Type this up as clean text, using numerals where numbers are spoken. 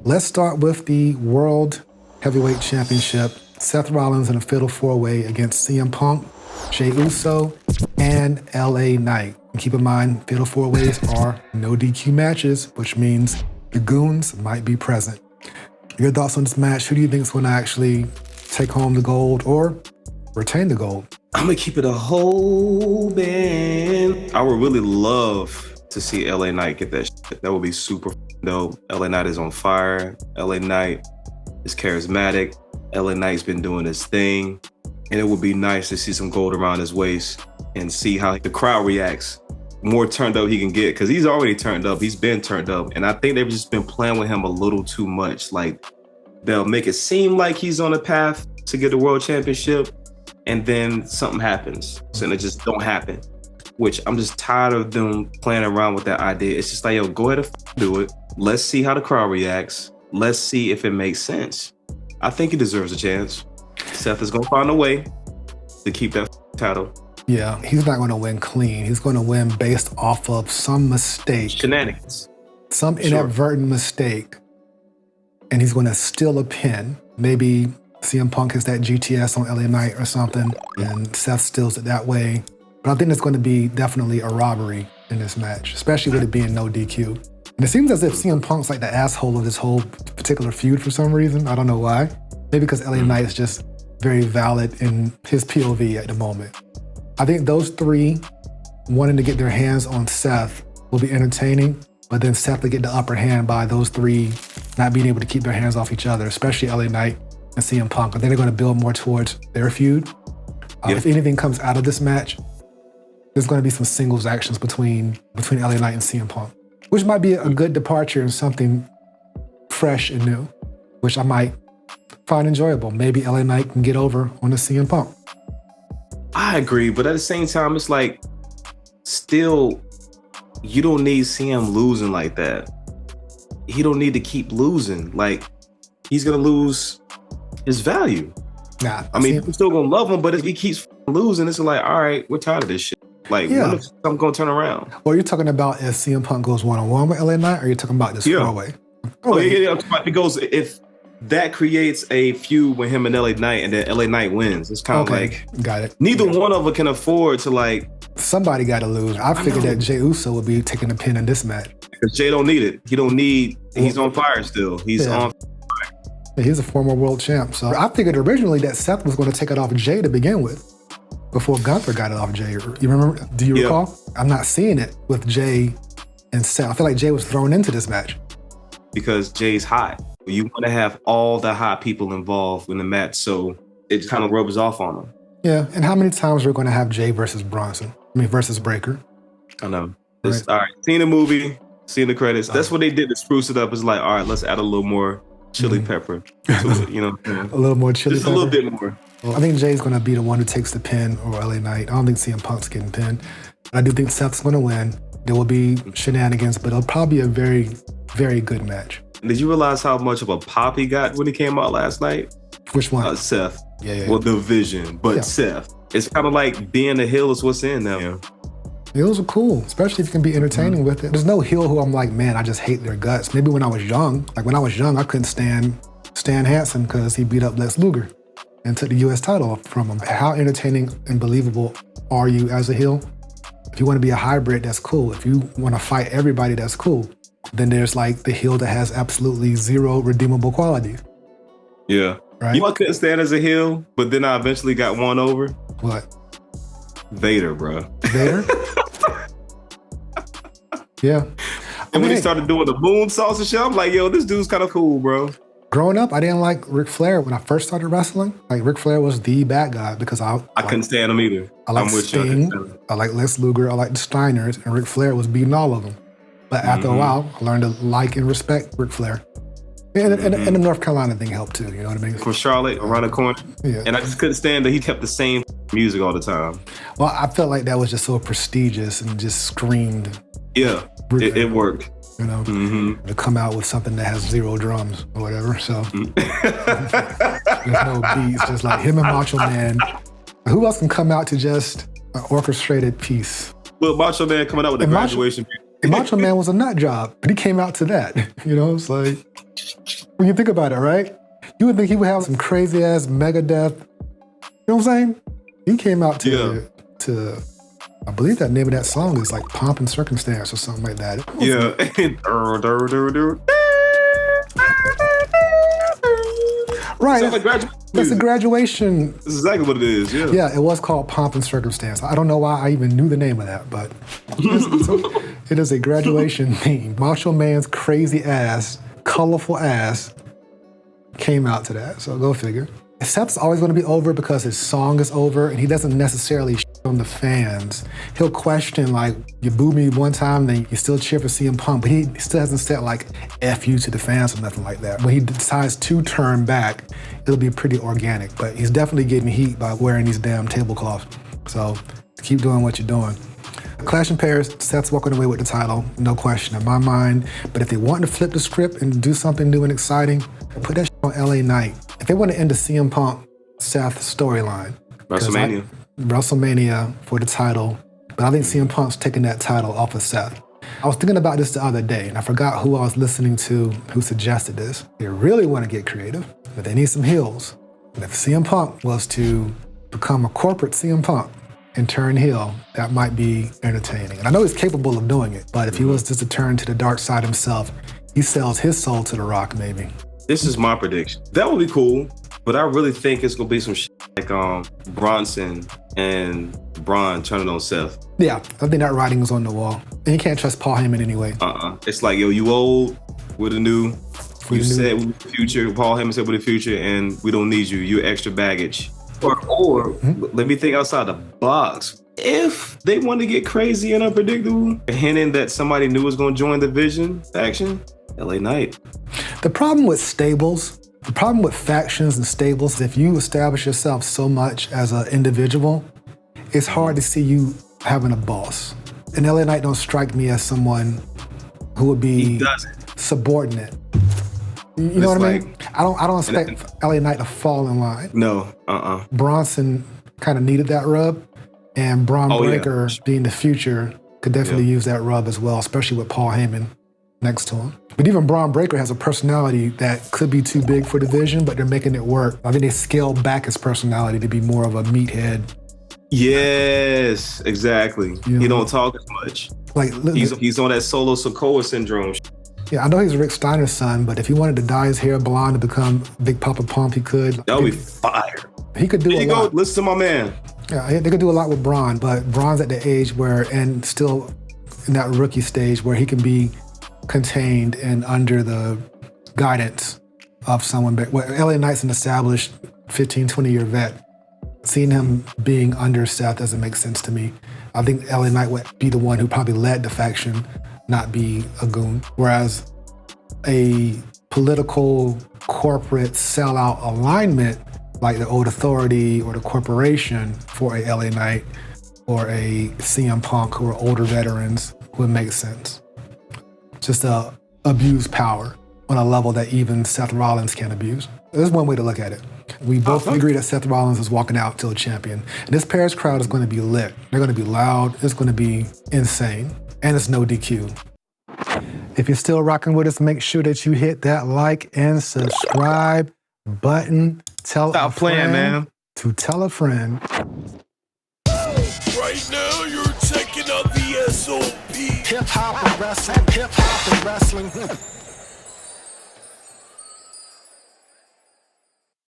Let's start with the World Heavyweight Championship. Seth Rollins in a fatal four-way against CM Punk, Jey Uso, and LA Knight. And keep in mind, fatal four-ways are no DQ matches, which means the goons might be present. Your thoughts on this match? Who do you think is going to actually take home the gold or retain the gold? I'm going to keep it a whole man. I would really love to see LA Knight get that shit. That would be super dope. LA Knight is on fire. LA Knight is charismatic. LA Knight's been doing his thing. And it would be nice to see some gold around his waist and see how the crowd reacts. More turned up he can get, because he's already turned up. He's been turned up. And I think they've just been playing with him a little too much. Like, they'll make it seem like he's on a path to get the world championship, and then something happens. So it just don't happen, which I'm just tired of them playing around with that idea. It's just like, yo, go ahead and do it. Let's see how the crowd reacts. Let's see if it makes sense. I think he deserves a chance. Seth is going to find a way to keep that title. Yeah, he's not going to win clean. He's going to win based off of some mistake. Shenanigans. Some inadvertent mistake. And he's going to steal a pin. Maybe CM Punk has that GTS on LA Knight or something, and Seth steals it that way. But I think it's going to be definitely a robbery in this match, especially with it being no DQ. And it seems as if CM Punk's like the asshole of this whole particular feud for some reason. I don't know why. Maybe because LA Knight is just very valid in his POV at the moment. I think those three wanting to get their hands on Seth will be entertaining, but then Seth will get the upper hand by those three not being able to keep their hands off each other, especially LA Knight and CM Punk. I think they're going to build more towards their feud. If anything comes out of this match, there's going to be some singles actions between LA Knight and CM Punk, which might be a good departure and something fresh and new, which I might find enjoyable. Maybe LA Knight can get over on the CM Punk. I agree, but at the same time, it's like, still, you don't need CM losing like that. He don't need to keep losing. Like, he's going to lose his value. Nah, I mean, I'm still going to love him, but if he keeps losing, it's like, all right, we're tired of this shit. Like, when if I'm going to turn around? Well, you're talking about if CM Punk goes one-on-one with LA Knight, or you're talking about this four-way? If that creates a feud with him and LA Knight, and then LA Knight wins, it's kind of like, got it. Neither one of them can afford to, like, somebody got to lose. I figured that Jey Uso would be taking the pin in this match. Because Jey don't need it. He's on fire still. He's on fire. He's a former world champ. So I figured originally that Seth was going to take it off Jey to begin with, before Gunther got it off Jey. You remember? Do you recall? I'm not seeing it with Jey and Seth. I feel like Jey was thrown into this match. Because Jey's hot. You want to have all the hot people involved in the match, so it kind of rubs off on them. Yeah, and how many times we're going to have Jey versus versus Breaker? I know. All right, seeing the movie, seeing the credits. That's what they did to spruce it up. It's like, all right, let's add a little more chili pepper to it, you know? A little more chili Just pepper? a little bit more. Well, I think Jey's going to be the one who takes the pin over LA Knight. I don't think CM Punk's getting pinned. I do think Seth's going to win. There will be shenanigans, but it'll probably be a very, very good match. Did you realize how much of a pop he got when he came out last night? Which one? Seth. Yeah. Well, the Vision, but Seth. It's kind of like being a heel is what's in now. Yeah. Heels are cool, especially if you can be entertaining with it. There's no heel who I'm like, man, I just hate their guts. Maybe when I was young, I couldn't stand Stan Hansen because he beat up Lex Luger and took the U.S. title from him. How entertaining and believable are you as a heel? If you want to be a hybrid, that's cool. If you want to fight everybody, that's cool. Then there's like the heel that has absolutely zero redeemable qualities. Yeah. Right? You know, I couldn't stand as a heel, but then I eventually got won over. What? Vader, bro. Vader? Yeah. And when he started doing the moonsaults and shit, I'm like, yo, this dude's kind of cool, bro. Growing up, I didn't like Ric Flair when I first started wrestling. Like, Ric Flair was the bad guy because I couldn't stand him either. I like Sting, I like Les Luger, I like the Steiners, and Ric Flair was beating all of them. But after a while, I learned to like and respect Ric Flair. And the North Carolina thing helped too, you know what I mean? From Charlotte, around the corner. Yeah. And I just couldn't stand that he kept the same music all the time. Well, I felt like that was just so prestigious and just screamed. Yeah, it worked. You know, to come out with something that has zero drums or whatever. So there's no beats, just like him and Macho Man. Who else can come out to just an orchestrated piece? Well, Macho Man coming out with the graduation music. Macho Man was a nut job, but he came out to that. You know, it's like, When you think about it, right? You would think he would have some crazy ass Megadeth. You know what I'm saying? He came out to I believe that name of that song is like Pomp and Circumstance or something like that. Yeah. Right. Sounds like graduation That's a music. graduation. That's exactly what it is, yeah. Yeah, it was called Pomp and Circumstance. I don't know why I even knew the name of that, but it is a graduation theme. Macho Man's crazy ass, colorful ass came out to that, so go figure. Seth's always going to be over because his song is over, and he doesn't necessarily shit on the fans. He'll question, like, you booed me one time, then you still cheer for CM Punk, but he still hasn't said, like, F you to the fans or nothing like that. When he decides to turn back, it'll be pretty organic, but he's definitely getting heat by wearing these damn tablecloths. So keep doing what you're doing. Clash in Paris, Seth's walking away with the title, no question in my mind. But if they want to flip the script and do something new and exciting, put that shit on LA Knight. If they want to end the CM Punk Seth storyline, WrestleMania for the title, but I think CM Punk's taking that title off of Seth. I was thinking about this the other day, and I forgot who I was listening to who suggested this. They really want to get creative, but they need some heels. And if CM Punk was to become a corporate CM Punk and turn heel, that might be entertaining. And I know he's capable of doing it, but if he was just to turn to the dark side himself, he sells his soul to The Rock, maybe. This is my prediction. That would be cool, but I really think it's gonna be some shit like Bronson and Braun turning on Seth. Yeah, I think that writing is on the wall. And you can't trust Paul Heyman anyway. It's like, yo, you old, we're the new. You said we're the future. Paul Heyman said we're the future, and we don't need you. You're extra baggage. Or let me think outside the box. If they want to get crazy and unpredictable, hinting that somebody new is going to join the Vision faction, LA Knight. The problem with stables, the problem with factions and stables is if you establish yourself so much as an individual, it's hard to see you having a boss. And LA Knight don't strike me as someone who would be subordinate. You know what I mean? I don't expect LA Knight to fall in line. No, Bronson kind of needed that rub, and Braun Breaker, being the future, could definitely use that rub as well, especially with Paul Heyman next to him. But even Braun Breaker has a personality that could be too big for the Vision, but they're making it work. I think they scaled back his personality to be more of a meathead. Yes, exactly. He don't talk as much. Like he's on that Solo Sokoa syndrome. Yeah, I know he's Rick Steiner's son, but if he wanted to dye his hair blonde to become Big Papa Pump, he could. That would be fire. He could do a lot. Go, listen to my man. Yeah, they could do a lot with Braun, but Braun's at the age where, and still in that rookie stage where he can be contained and under the guidance of someone. Well, LA Knight's an established 15, 20-year vet. Seeing him being under Seth doesn't make sense to me. I think LA Knight would be the one who probably led the faction, not be a goon. Whereas a political, corporate sellout alignment like the Old Authority or the Corporation for a LA Knight or a CM Punk who are older veterans would make sense. Just to abuse power on a level that even Seth Rollins can abuse. There's one way to look at it. We both agree that Seth Rollins is walking out till a champion. And this Paris crowd is going to be lit. They're going to be loud. It's going to be insane. And it's no DQ. If you're still rocking with us, make sure that you hit that like and subscribe button. Tell a friend, man. To tell a friend. Right now, you're checking out the SOP. Hip hop and wrestling.